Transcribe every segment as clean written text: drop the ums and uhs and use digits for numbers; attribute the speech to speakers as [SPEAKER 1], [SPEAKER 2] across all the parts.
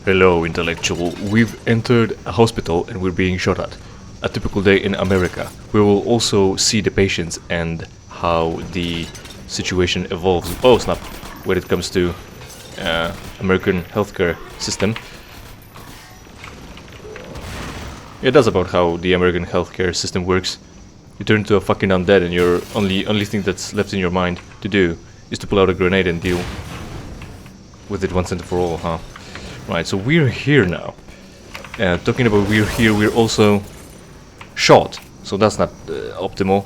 [SPEAKER 1] Hello, intellectual. We've entered a hospital and we're being shot at. A typical day in America. We will also see the patients and how the situation evolves. Oh snap! When it comes to American healthcare system. Yeah, that's about how the American healthcare system works. You turn into a fucking undead, and your only thing that's left in your mind to do is to pull out a grenade and deal with it once and for all, huh? Right, so we're here now. Talking about we're here, we're also shot, so that's not optimal.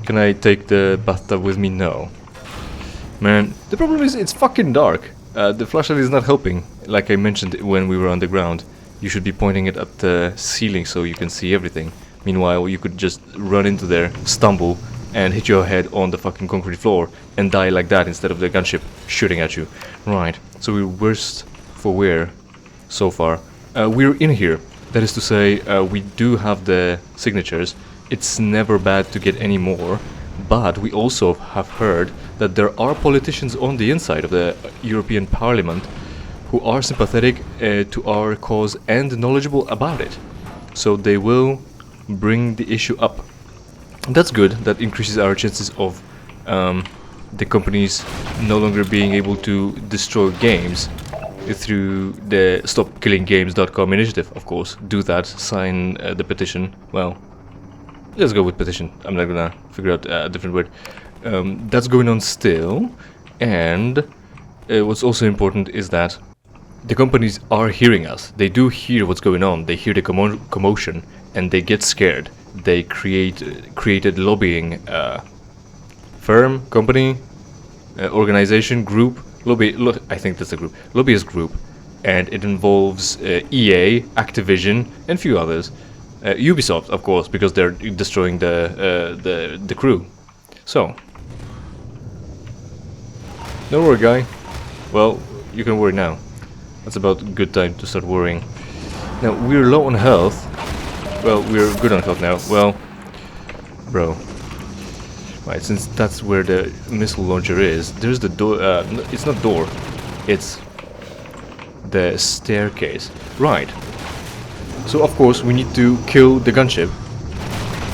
[SPEAKER 1] Can I take the bathtub with me? No. Man, the problem is it's fucking dark. The flashlight is not helping. Like I mentioned when we were on the ground, you should be pointing it at the ceiling so you can see everything. Meanwhile, you could just run into there, stumble, and hit your head on the fucking concrete floor and die like that instead of the gunship shooting at you. Right, so we're worse for wear so far. We're in here. That is to say, we do have the signatures. It's never bad to get any more, but we also have heard that there are politicians on the inside of the European Parliament who are sympathetic to our cause and knowledgeable about it. So they will bring the issue up. That's good. That increases our chances of the companies no longer being able to destroy games through the stopkillinggames.com initiative, of course. Do that, sign the petition. Well, let's go with petition. I'm not gonna figure out a different word. That's going on still, and what's also important is that the companies are hearing us. They do hear what's going on. They hear the commotion, and they get scared. They created lobbying firm, company, organization, group. I think that's a group. Lobbyist group, and it involves EA, Activision, and a few others. Ubisoft, of course, because they're destroying the crew. So, don't worry, guy. Well, you can worry now. That's about a good time to start worrying. Now we're low on health. Well, we're good on health now. Well, bro. Right, since that's where the missile launcher is, there's the door. It's not door, it's the staircase. Right. So of course we need to kill the gunship.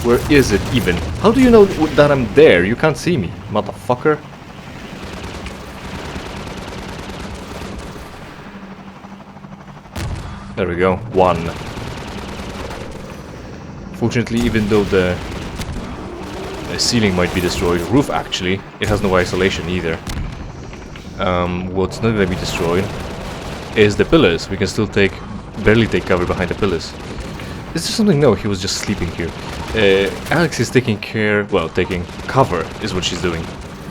[SPEAKER 1] Where is it even? How do you know that I'm there? You can't see me, motherfucker. There we go. One. Fortunately, even though the ceiling might be destroyed, roof actually, it has no isolation either. What's not going to be destroyed is the pillars. We can still barely take cover behind the pillars. Is there something? No, he was just sleeping here. Alex is taking cover is what she's doing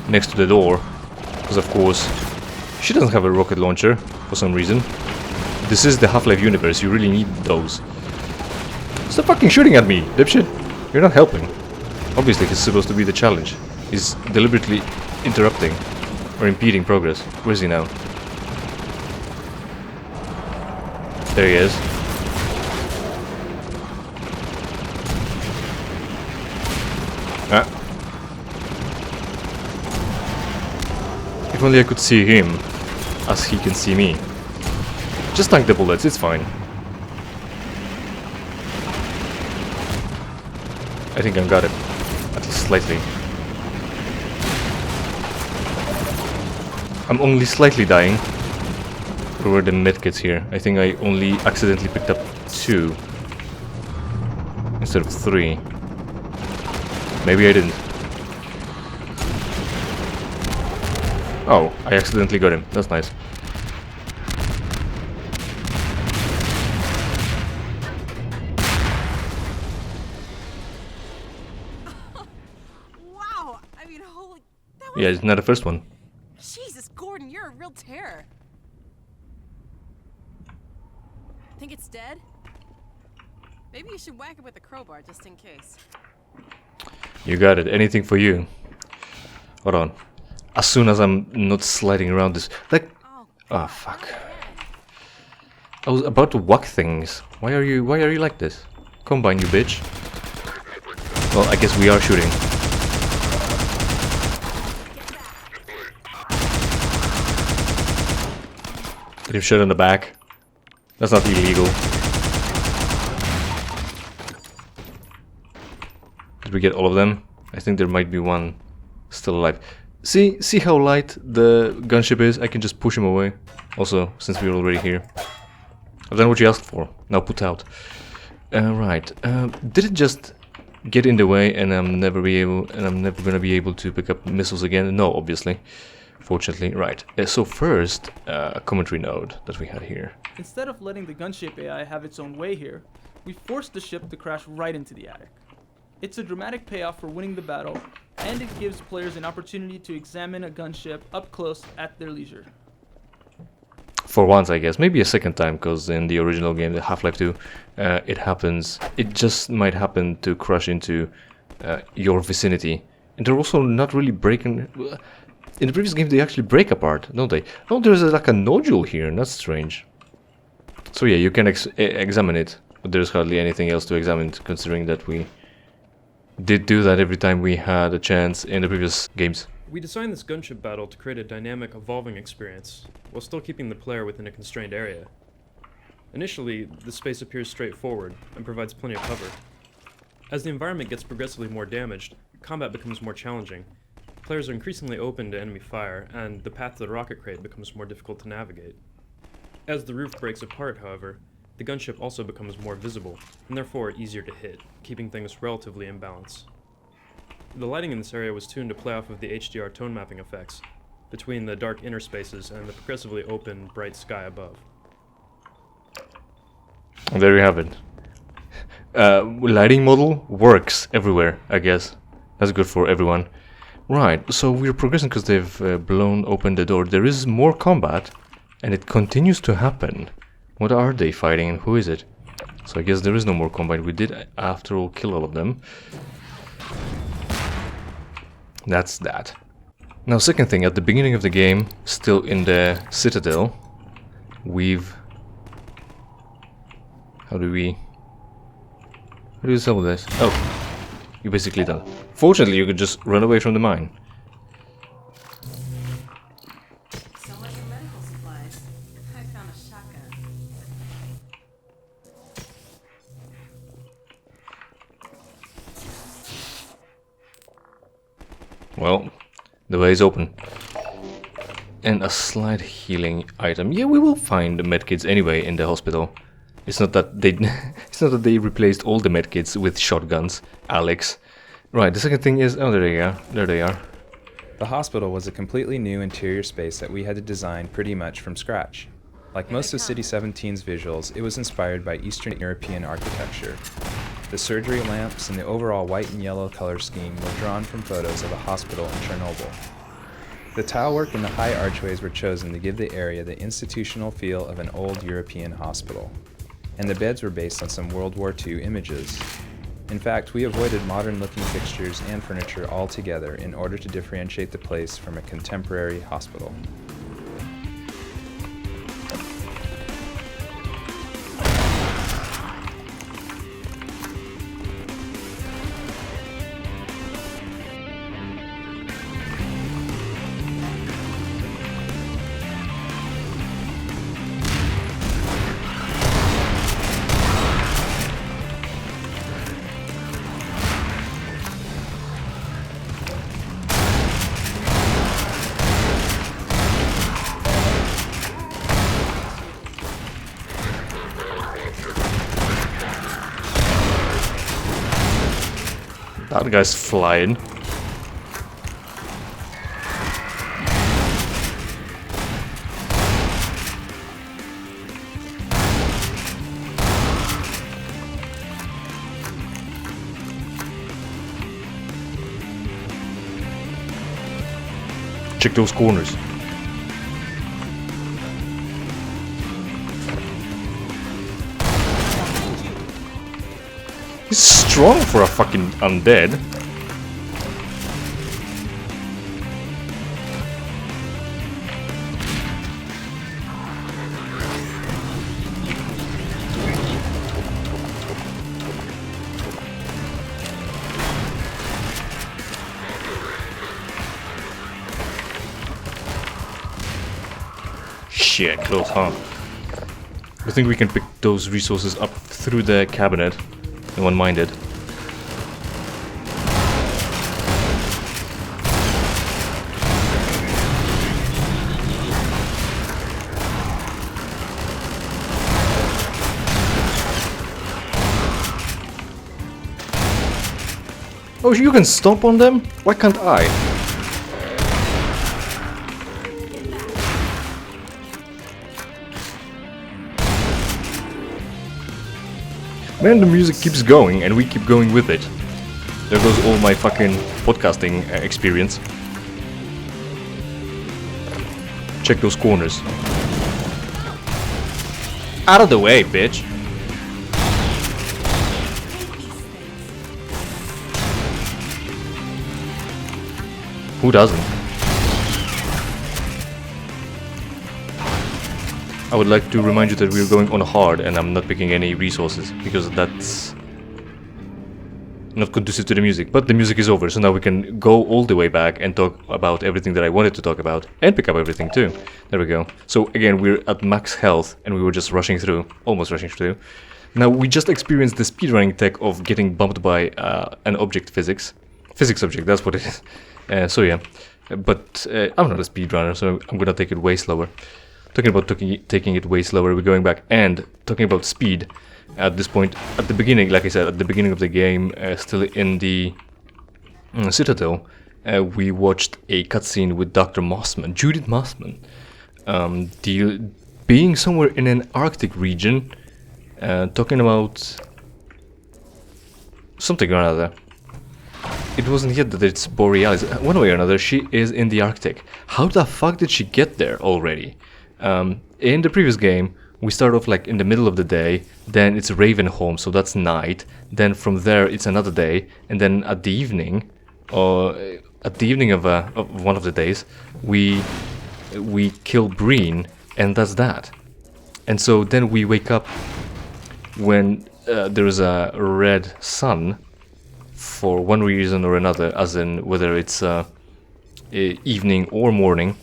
[SPEAKER 1] next to the door, because of course she doesn't have a rocket launcher for some reason. This is the Half-Life universe, you really need those. Stop fucking shooting at me, dipshit! You're not helping. Obviously, he's supposed to be the challenge. He's deliberately interrupting or impeding progress. Where is he now? There he is. Ah. If only I could see him as he can see me. Just tank the bullets, it's fine. I think I got it. At least slightly. I'm only slightly dying. Where were the medkits here? I think I only accidentally picked up 2 instead of 3. Maybe I didn't. Oh, I accidentally got him. That's nice. Yeah, it's not the first one.
[SPEAKER 2] Jesus, Gordon, you're a real terror. Think it's dead? Maybe you should whack it with a crowbar just in case.
[SPEAKER 1] You got it. Anything for you. Hold on. As soon as I'm not sliding around this, like, oh fuck. I was about to whack things. Why are you like this? Combine, you bitch. Well, I guess we are shooting. Get him shot on the back. That's not illegal. Did we get all of them? I think there might be one still alive. See how light the gunship is? I can just push him away. Also, since we're already here. I've done what you asked for. Now put out. Right. Did it just get in the way and I'm never gonna be able to pick up missiles again? No, obviously. Fortunately. Right. So first, a commentary node that we had here.
[SPEAKER 3] Instead of letting the gunship AI have its own way here, we forced the ship to crash right into the attic. It's a dramatic payoff for winning the battle, and it gives players an opportunity to examine a gunship up close at their leisure.
[SPEAKER 1] For once, I guess. Maybe a second time, because in the original game, the Half-Life 2, it happens. It just might happen to crash into your vicinity. And they're also not really breaking... In the previous game, they actually break apart, don't they? Oh, there's like a nodule here, and that's strange. So yeah, you can examine it, but there's hardly anything else to examine, considering that we did do that every time we had a chance in the previous games.
[SPEAKER 4] We designed this gunship battle to create a dynamic, evolving experience, while still keeping the player within a constrained area. Initially, the space appears straightforward, and provides plenty of cover. As the environment gets progressively more damaged, combat becomes more challenging. Players are increasingly open to enemy fire, and the path to the rocket crate becomes more difficult to navigate. As the roof breaks apart, however, the gunship also becomes more visible, and therefore easier to hit, keeping things relatively in balance. The lighting in this area was tuned to play off of the HDR tone mapping effects, between the dark inner spaces and the progressively open, bright sky above.
[SPEAKER 1] And there you have it. Lighting model works everywhere, I guess. That's good for everyone. Right, so we're progressing because they've blown open the door. There is more combat, and it continues to happen. What are they fighting and who is it? So I guess there is no more combat. We did, after all, kill all of them. That's that. Now, second thing, at the beginning of the game, still in the Citadel, we've... How do you solve this? Oh, you're basically done. Fortunately, you could just run away from the mine.
[SPEAKER 2] So much for medical supplies. I found a shotgun.
[SPEAKER 1] Well, the way is open. And a slight healing item. Yeah, we will find the medkits anyway in the hospital. It's not that they replaced all the medkits with shotguns, Alex. Right, the second thing is... Oh, there they are. There they are.
[SPEAKER 5] The hospital was a completely new interior space that we had to design pretty much from scratch. Like most of City 17's visuals, it was inspired by Eastern European architecture. The surgery lamps and the overall white and yellow color scheme were drawn from photos of a hospital in Chernobyl. The tile work and the high archways were chosen to give the area the institutional feel of an old European hospital. And the beds were based on some World War II images. In fact, we avoided modern-looking fixtures and furniture altogether in order to differentiate the place from a contemporary hospital.
[SPEAKER 1] That guy's flying. Check those corners. He's strong for a fucking undead. Shit, close, huh? I think we can pick those resources up through the cabinet. No one minded. Oh, you can stomp on them? Why can't I? Man, the music keeps going and we keep going with it. There goes all my fucking podcasting experience. Check those corners. Out of the way, bitch! Who doesn't? I would like to remind you that we're going on hard and I'm not picking any resources because that's not conducive to the music. But the music is over, so now we can go all the way back and talk about everything that I wanted to talk about and pick up everything too. There we go. So again, we're at max health and we were just rushing through, almost rushing through. Now we just experienced the speedrunning tech of getting bumped by an object physics object, that's what it is. So yeah, but I'm not a speedrunner, so I'm gonna take it way slower. Talking about taking it way slower, we're going back and talking about speed. At this point, at the beginning, like I said, at the beginning of the game, still in the Citadel, we watched a cutscene with Dr. Mossman, Judith Mossman, being somewhere in an Arctic region, talking about something or another. It wasn't yet that it's Borealis. One way or another, she is in the Arctic. How the fuck did she get there already? In the previous game, we start off like in the middle of the day, then it's Ravenholm, so that's night. Then from there, it's another day, and then at the evening, or at the evening of one of the days, we kill Breen, and that's that. And so then we wake up when there is a red sun. For one reason or another, as in whether it's evening or morning,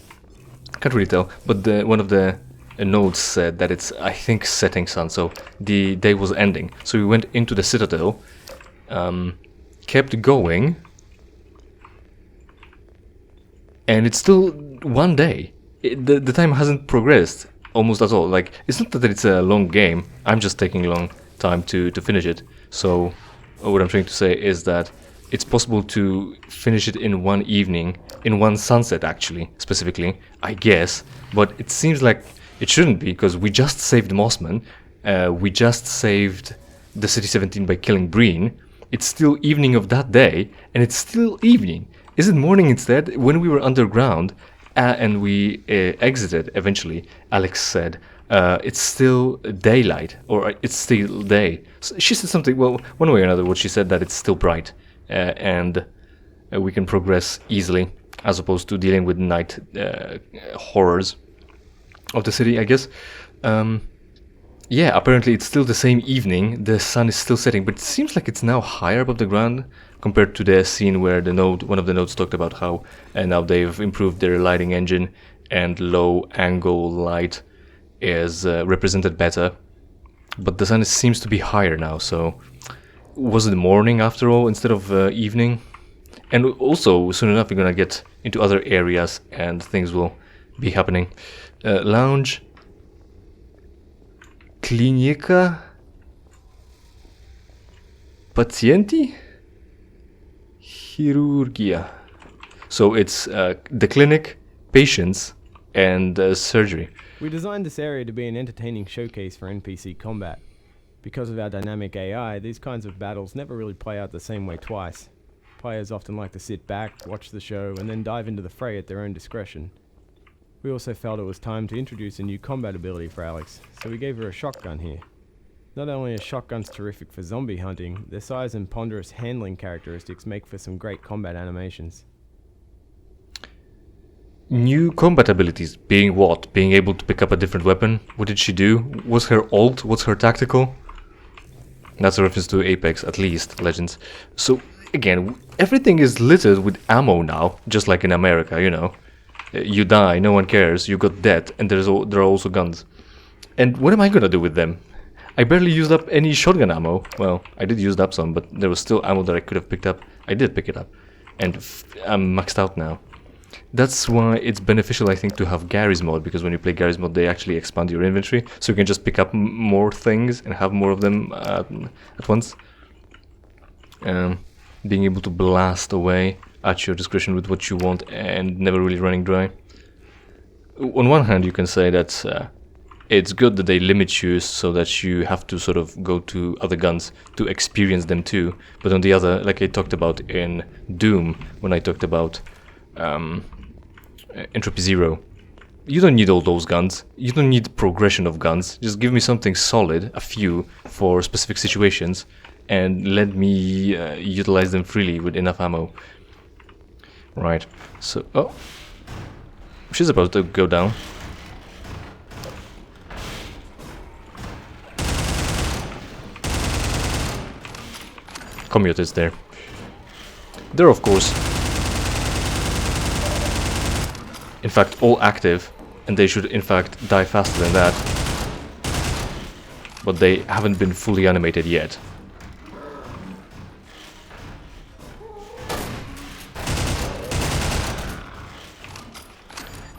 [SPEAKER 1] can't really tell. But one of the notes said that it's, I think, setting sun, so the day was ending. So we went into the Citadel, kept going, and it's still one day. The time hasn't progressed almost at all. Like, it's not that it's a long game. I'm just taking a long time to finish it. So what I'm trying to say is that it's possible to finish it in one evening, in one sunset actually, specifically, I guess, but it seems like it shouldn't be, because we just saved Mossman, we just saved the City 17 by killing Breen, it's still evening of that day, and it's still evening. Is it morning instead? When we were underground, and we exited eventually, Alex said, it's still daylight, or it's still day. So she said something, well, one way or another, what she said, that it's still bright, and we can progress easily, as opposed to dealing with night horrors of the city, I guess. Yeah, apparently it's still the same evening, the sun is still setting, but it seems like it's now higher above the ground, compared to the scene where one of the notes talked about how now they've improved their lighting engine, and low angle light is represented better, but the sun seems to be higher now. So was it morning after all instead of evening? And also soon enough we're gonna get into other areas and things will be happening. Lounge, klinika, pacjenti, chirurgia. So it's the clinic, patients, and surgery.
[SPEAKER 6] We designed this area to be an entertaining showcase for NPC combat. Because of our dynamic AI, these kinds of battles never really play out the same way twice. Players often like to sit back, watch the show, and then dive into the fray at their own discretion. We also felt it was time to introduce a new combat ability for Alex, so we gave her a shotgun here. Not only are shotguns terrific for zombie hunting, their size and ponderous handling characteristics make for some great combat animations.
[SPEAKER 1] New combat abilities, being what? Being able to pick up a different weapon? What did she do? Was her ult? What's her tactical? That's a reference to Apex, at least, Legends. So, again, everything is littered with ammo now, just like in America, you know. You die, no one cares, you got dead, and there are also guns. And what am I gonna do with them? I barely used up any shotgun ammo. Well, I did use up some, but there was still ammo that I could have picked up. I did pick it up. And I'm maxed out now. That's why it's beneficial, I think, to have Gary's mod, because when you play Gary's mod, they actually expand your inventory, so you can just pick up more things and have more of them at once. Being able to blast away at your discretion with what you want and never really running dry. On one hand, you can say that it's good that they limit you so that you have to sort of go to other guns to experience them too. But on the other, like I talked about in Doom, when I talked about Entropy Zero, you don't need all those guns. You don't need progression of guns. Just give me something solid, a few, for specific situations, and let me utilize them freely with enough ammo. Right, so... oh, she's about to go down. Commute is there. They're, of course, in fact, all active, and they should, in fact, die faster than that. But they haven't been fully animated yet.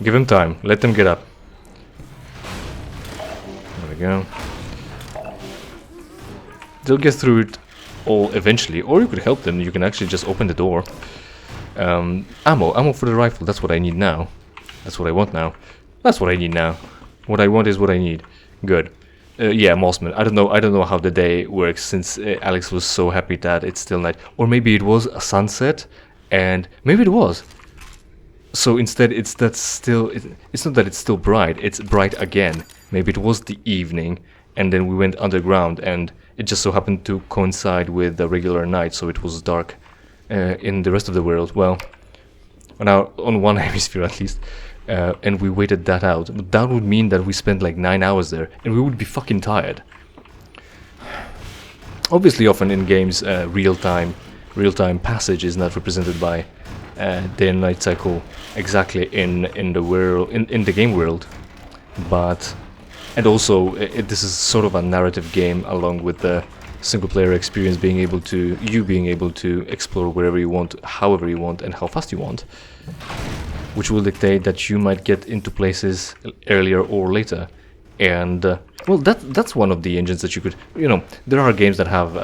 [SPEAKER 1] Give them time. Let them get up. There we go. They'll get through it all eventually, or you could help them. You can actually just open the door. Ammo for the rifle. That's what I need now. That's what I want now. That's what I need now. What I want is what I need. Good. Yeah, Mossman. I don't know how the day works, since Alex was so happy that it's still night, or maybe it was a sunset, and maybe it was. So instead, it's not that it's still bright. It's bright again. Maybe it was the evening, and then we went underground, and it just so happened to coincide with the regular night, so it was dark in the rest of the world. Well, on one hemisphere at least, and we waited that out. But that would mean that we spent like 9 hours there, and we would be fucking tired. Obviously, often in games, real-time passage is not represented by day and night cycle exactly in the world, in the game world, but and also this is sort of a narrative game, along with the single player experience, being able to explore wherever you want, however you want, and how fast you want, which will dictate that you might get into places earlier or later. And well, that's one of the engines that you could, there are games that have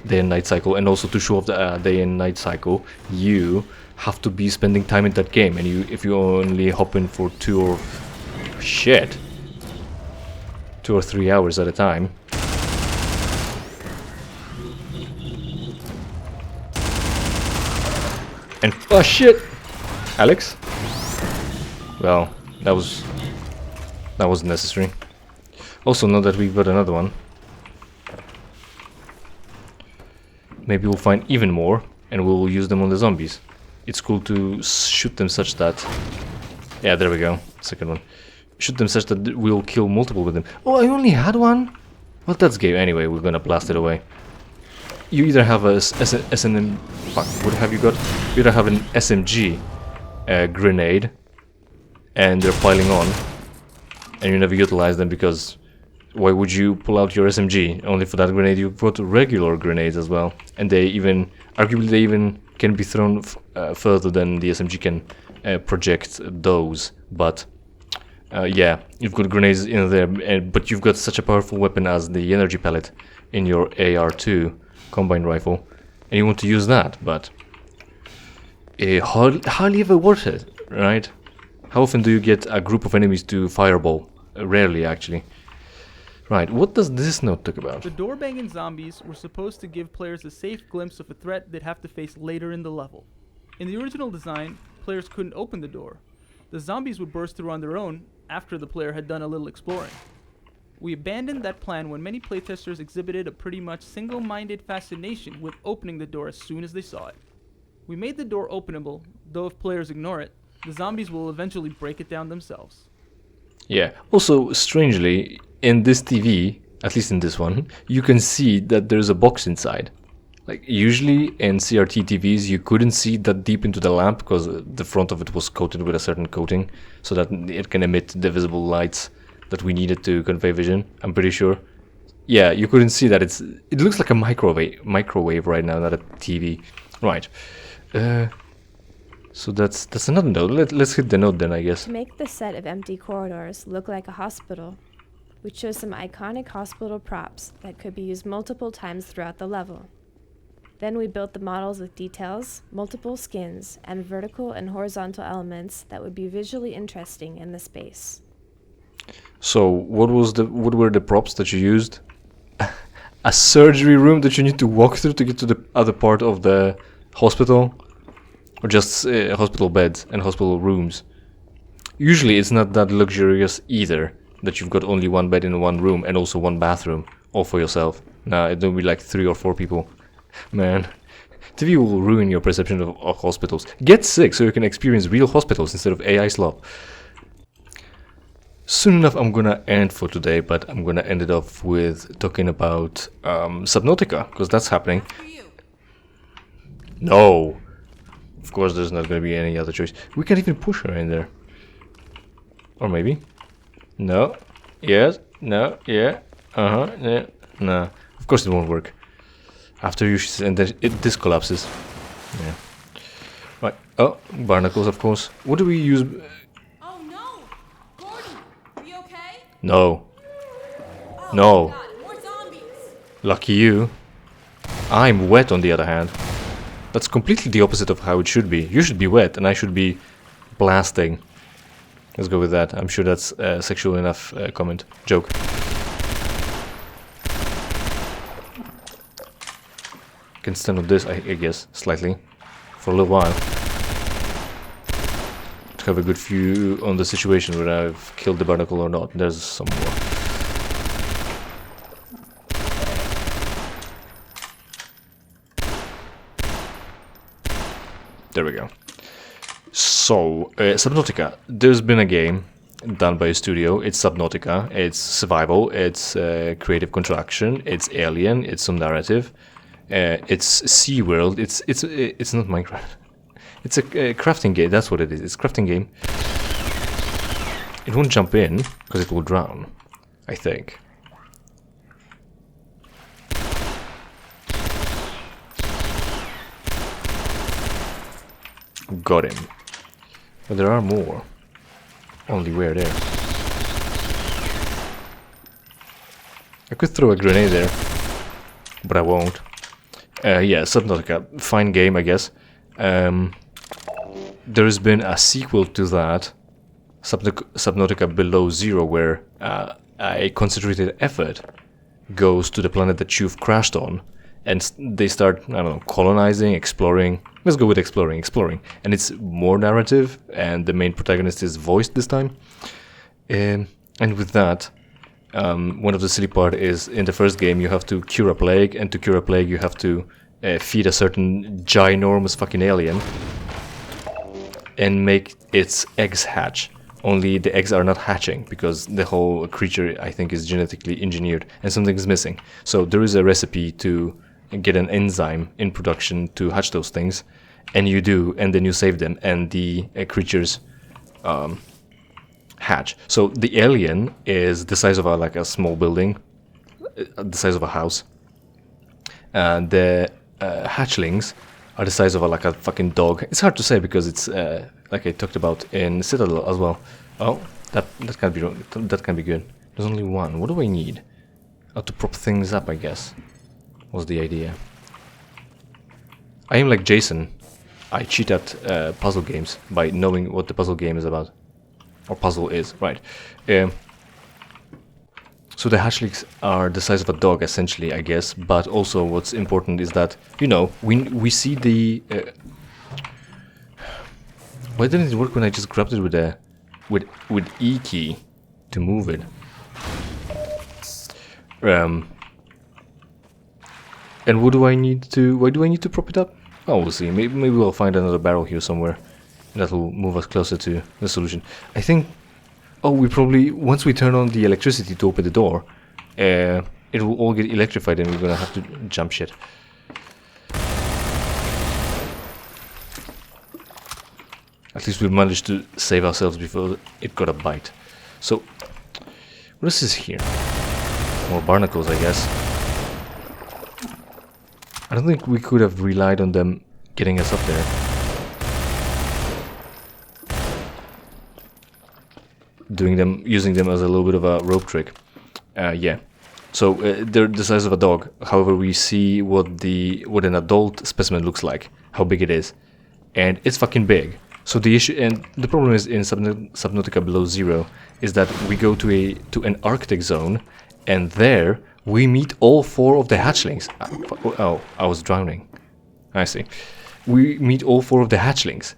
[SPEAKER 1] day and night cycle, and also to show off the day and night cycle, you have to be spending time in that game, and if you only hop in for 2 or 3 hours at a time. And oh shit, Alex. Well, that wasn't necessary. Also, now that we've got another one, maybe we'll find even more, and we'll use them on the zombies. It's cool to shoot them such that... yeah, there we go. Second one. Shoot them such that we'll kill multiple with them. Oh, I only had one? Well, that's game. Anyway, we're gonna blast it away. You either have a SNM... fuck, what have you got? You either have an SMG grenade, and they're piling on, and you never utilize them, because why would you pull out your SMG? Only for that grenade. You've got regular grenades as well, and arguably they even can be thrown further than the SMG can project those. But yeah, you've got grenades in there, but you've got such a powerful weapon as the energy pellet in your AR2 combine rifle, and you want to use that, but hardly ever worth it, right? How often do you get a group of enemies to fireball? Rarely, actually. Right, what does this note talk about?
[SPEAKER 3] The door-banging zombies were supposed to give players a safe glimpse of a threat they'd have to face later in the level. In the original design, players couldn't open the door. The zombies would burst through on their own after the player had done a little exploring. We abandoned that plan when many playtesters exhibited a pretty much single-minded fascination with opening the door as soon as they saw it. We made the door openable, though if players ignore it, the zombies will eventually break it down themselves.
[SPEAKER 1] Yeah, also, strangely, in this TV, at least in this one, you can see that there's a box inside. Like, usually in CRT TVs you couldn't see that deep into the lamp, because the front of it was coated with a certain coating, so that it can emit the visible lights that we needed to convey vision. I'm pretty sure. Yeah, you couldn't see that. It looks like a microwave right now, not a TV. Right. So that's another note. Let's hit the note then, I guess.
[SPEAKER 7] To make the set of empty corridors look like a hospital, we chose some iconic hospital props that could be used multiple times throughout the level. Then we built the models with details, multiple skins, and vertical and horizontal elements that would be visually interesting in the space.
[SPEAKER 1] So what were the props that you used? A surgery room that you need to walk through to get to the other part of the hospital? Or just hospital beds and hospital rooms? Usually it's not that luxurious either, that you've got only one bed in one room and also one bathroom, all for yourself. Nah, it'll be like 3 or 4 people. Man, TV will ruin your perception of hospitals. Get sick so you can experience real hospitals instead of AI slop. Soon enough I'm gonna end for today, but I'm gonna end it off with talking about Subnautica, because that's happening.
[SPEAKER 2] For you.
[SPEAKER 1] No! Of course there's not gonna be any other choice. We can't even push her in there. Or maybe? No. Yes. No. Yeah. Uh-huh. Yeah. No. Of course it won't work. After you and then this collapses. Yeah. Right. Oh, barnacles of course. What do we use?
[SPEAKER 2] Oh no! Gordon, are you okay?
[SPEAKER 1] No.
[SPEAKER 2] Oh
[SPEAKER 1] No.
[SPEAKER 2] my God, more zombies!
[SPEAKER 1] Lucky you. I'm wet on the other hand. That's completely the opposite of how it should be. You should be wet and I should be blasting. Let's go with that. I'm sure that's a sexual enough comment. Joke. Can stand on this, I guess, slightly. For a little while. To have a good view on the situation whether I've killed the barnacle or not. There's some more. There we go. So, Subnautica. There's been a game done by a studio. It's Subnautica. It's survival. It's creative contraction. It's alien. It's some narrative. It's SeaWorld. It's not Minecraft. It's a crafting game. That's what it is. It's a crafting game. It won't jump in because it will drown, I think. Got him. But there are more. Only where there? I could throw a grenade there, but I won't. Yeah, Subnautica, fine game, I guess. There's been a sequel to that, Subnautica Below Zero, where a concentrated effort goes to the planet that you've crashed on, and they start, I don't know, colonizing, exploring. Let's go with exploring. And it's more narrative, and the main protagonist is voiced this time. And with that, one of the silly part is, in the first game you have to cure a plague, and to cure a plague you have to feed a certain ginormous fucking alien and make its eggs hatch. Only the eggs are not hatching because the whole creature, I think, is genetically engineered and something is missing. So there is a recipe to get an enzyme in production to hatch those things, and you do, and then you save them, and the creatures hatch. So the alien is the size of like a small building, the size of a house, and the hatchlings are the size of like a fucking dog. It's hard to say because it's like I talked about in Citadel as well. Oh, that can't be wrong. That can be good. There's only one. What do I need? Oh, to prop things up, I guess. Was the idea. I am like Jason. I cheat at puzzle games by knowing what the puzzle game is about. Or puzzle is, right. So the hatchlings are the size of a dog, essentially, I guess. But also what's important is that, you know, we see the... why didn't it work when I just grabbed it with E key to move it? And what do I need to... why do I need to prop it up? Oh, we'll see. Maybe we'll find another barrel here somewhere. That will move us closer to the solution. I think... oh, we probably... once we turn on the electricity to open the door, it will all get electrified and we're gonna have to jump shit. At least we managed to save ourselves before it got a bite. So, What is this here? More barnacles, I guess. I don't think we could have relied on them getting us up there. Using them as a little bit of a rope trick. Yeah. So they're the size of a dog. However, we see what an adult specimen looks like, how big it is, and it's fucking big. So the issue and the problem is in Subnautica Below Zero is that we go to an Arctic zone, and there we meet all 4 of the hatchlings. Oh, I was drowning. I see. We meet all 4 of the hatchlings,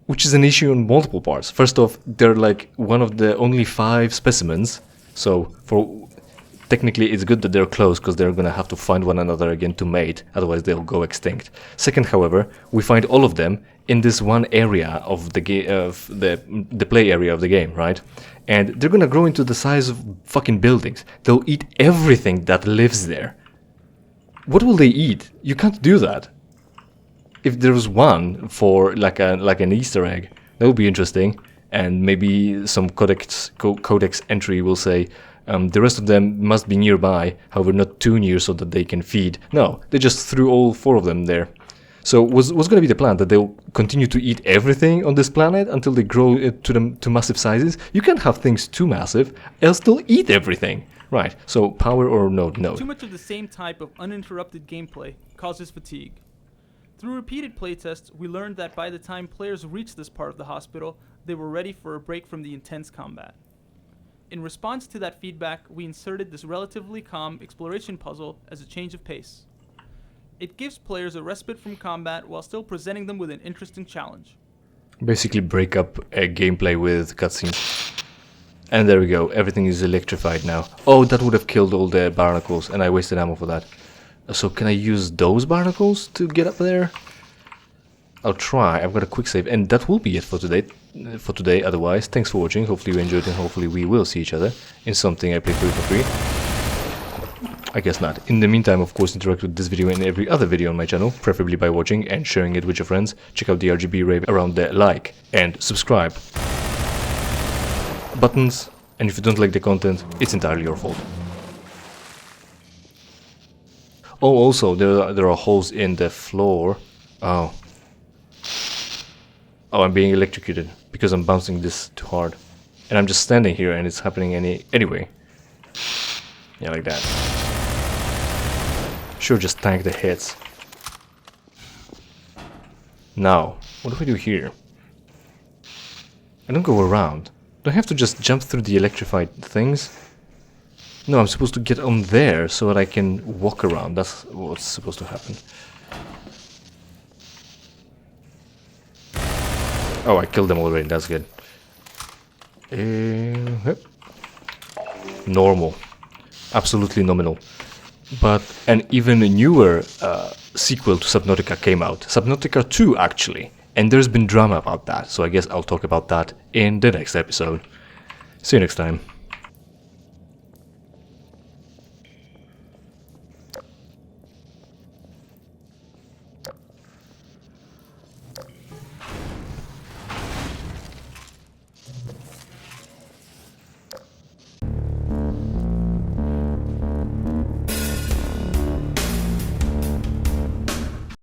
[SPEAKER 1] which is an issue on multiple parts. First off, they're like one of the only 5 specimens, so technically it's good that they're close, because they're gonna have to find one another again to mate, otherwise they'll go extinct. Second, however, we find all of them in this one area of the play area of the game, right? And they're gonna grow into the size of fucking buildings. They'll eat everything that lives there. What will they eat? You can't do that. If there's one for like an Easter egg, that would be interesting, and maybe some codex entry will say the rest of them must be nearby, however not too near so that they can feed. No, they just threw all 4 of them there. So what's going to be the plan? That they'll continue to eat everything on this planet until they grow to massive sizes? You can't have things too massive, else they'll eat everything. Right, so power or no.
[SPEAKER 3] Too much of the same type of uninterrupted gameplay causes fatigue. Through repeated playtests, we learned that by the time players reached this part of the hospital, they were ready for a break from the intense combat. In response to that feedback, we inserted this relatively calm exploration puzzle as a change of pace. It gives players a respite from combat while still presenting them with an interesting challenge.
[SPEAKER 1] Basically break up gameplay with cutscenes. And there we go, everything is electrified now. Oh, that would have killed all the barnacles, and I wasted ammo for that. So can I use those barnacles to get up there? I'll try. I've got a quick save, and that will be it for today. Otherwise, thanks for watching. Hopefully you enjoyed, and hopefully we will see each other in something I play for free. I guess not. In the meantime, of course, interact with this video and every other video on my channel, preferably by watching and sharing it with your friends. Check out the RGB rave around the like and subscribe buttons, and if you don't like the content, it's entirely your fault. Oh, also, there are holes in the floor. Oh, I'm being electrocuted because I'm bouncing this too hard. And I'm just standing here and it's happening anyway. Yeah, like that. Sure, just tank the hits. Now, what do I do here? I don't go around. Do I have to just jump through the electrified things? No, I'm supposed to get on there so that I can walk around. That's what's supposed to happen. Oh, I killed them already. That's good. Normal. Absolutely nominal. But an even newer sequel to Subnautica came out. Subnautica 2, actually. And there's been drama about that. So I guess I'll talk about that in the next episode. See you next time.